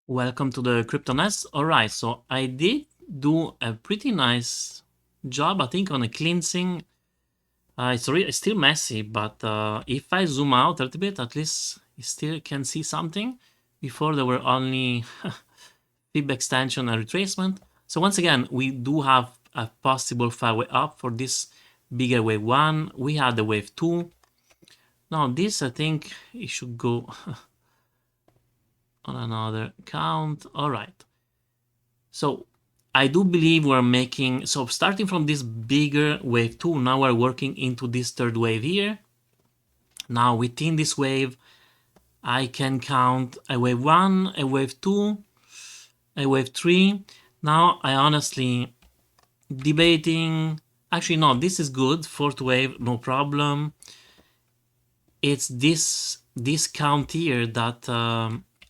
Welcome to the CryptoNest. All right, so I did do a pretty nice job, I think, on a cleansing. It's still messy, but if I zoom out a little bit, at least you still can see something. Before there were only fib extension and retracement. So once again, we do have a possible 5-way up for this bigger wave 1. We had the wave 2. Now this, I think, it should go on another count. All right. So I do believe we're making, so starting from this bigger wave 2, now we're working into this third wave here. Now within this wave, I can count a wave 1, a wave 2, a wave 3. Now I honestly debating, actually no, this is good, fourth wave, no problem. It's this count here that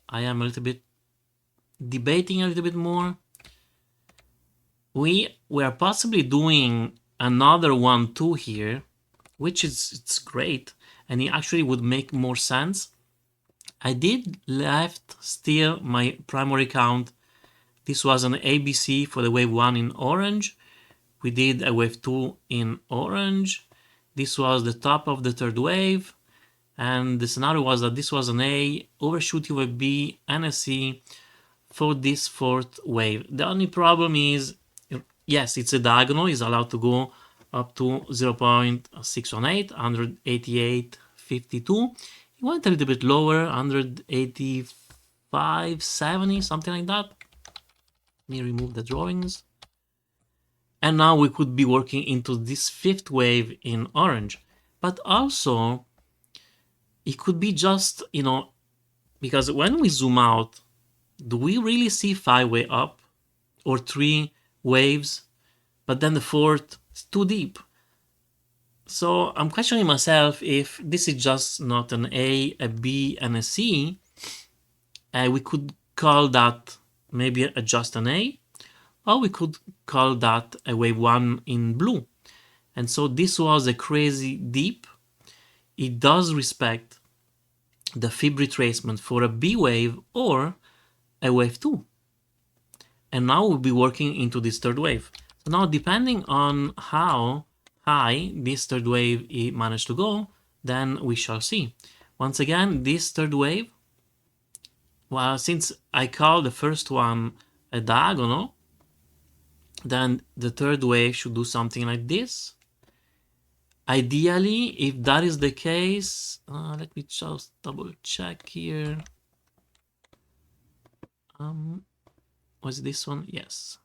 I am a little bit debating a little bit more. We are possibly doing another 1-2 here, which it's great, and it actually would make more sense. I did left still my primary count. This was an ABC for the wave 1 in orange. We did a wave 2 in orange. This was the top of the third wave, and the scenario was that this was an A overshooting wave B and a C for this fourth wave. The only problem is, yes, it's a diagonal, it's allowed to go up to 0.618, 188.52. It went a little bit lower, 185.70, something like that. Let me remove the drawings. And now we could be working into this fifth wave in orange. But also, it could be just, because when we zoom out, do we really see 5-way up or 3 waves, but then the fourth is too deep? So I'm questioning myself if this is just not an A, B, and a C. We could call that maybe just an A, or we could call that a wave 1 in blue. And so this was a crazy deep. It does respect the fib retracement for a B wave or a wave 2. And now we'll be working into this third wave. So now, depending on how high this third wave managed to go, then we shall see. Once again, this third wave, well, since I call the first one a diagonal, then the third wave should do something like this. Ideally, if that is the case, let me just double check here. Was this one? Yes.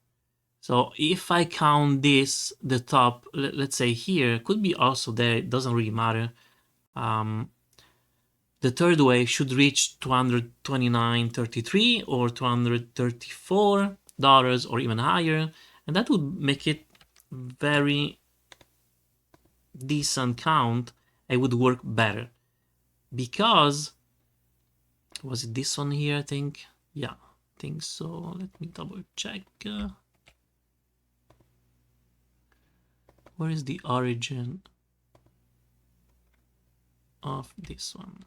So if I count this, the top, let's say here, could be also there, it doesn't really matter. The third wave should reach $229.33 or $234 or even higher, and that would make it very decent count. It would work better because, was it this one here? I think, yeah, I think so. Let me double check. Where is the origin of this one?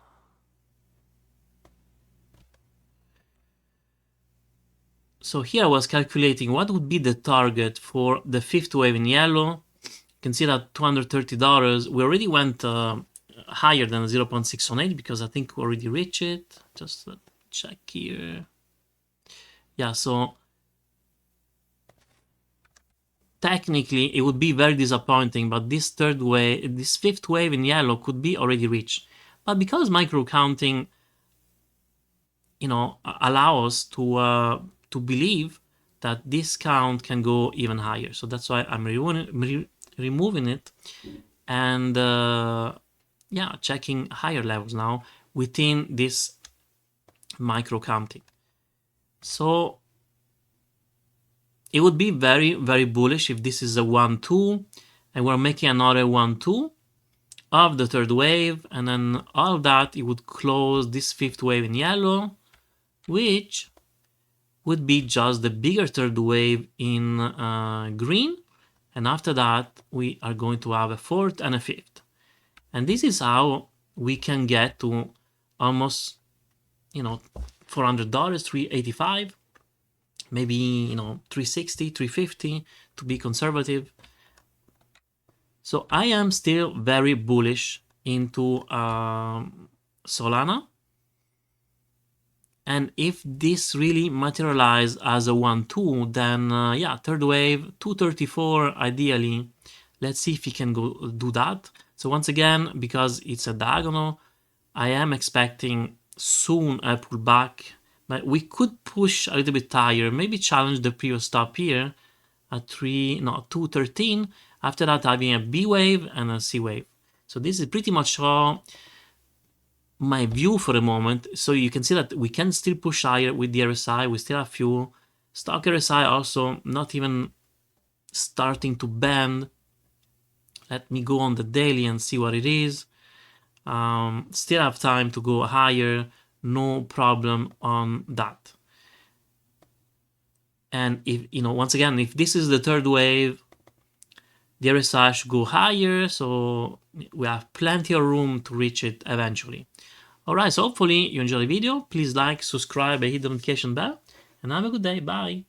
So here I was calculating what would be the target for the fifth wave in yellow. You can see that $230. We already went higher than 0.618 because I think we already reached it. Just check here. Yeah, so technically it would be very disappointing, but this fifth wave in yellow could be already reached. But because micro counting, allow us to believe that this count can go even higher. So that's why I'm removing it and checking higher levels now within this micro counting. So it would be very, very bullish if this is a 1-2 and we're making another 1-2 of the third wave, and then all of that, it would close this fifth wave in yellow, which would be just the bigger third wave in green, and after that we are going to have a fourth and a fifth. And this is how we can get to almost $400, $385, maybe, you know, $360, $350 to be conservative. So I am still very bullish into Solana. And if this really materializes as a 1-2, then yeah, third wave, 234 ideally. Let's see if we can go do that. So once again, because it's a diagonal, I am expecting soon a pullback, but we could push a little bit higher, maybe challenge the previous stop here at 213. After that, having a B wave and a C wave. So this is pretty much all my view for the moment. So you can see that we can still push higher with the RSI. We still have fuel. Stock RSI also not even starting to bend. Let me go on the daily and see what it is. Still have time to go higher. No problem on that. And if, you know, once again, if this is the third wave, the RSI should go higher. So we have plenty of room to reach it eventually. Alright, so hopefully you enjoyed the video. Please like, subscribe, and hit the notification bell. And have a good day. Bye.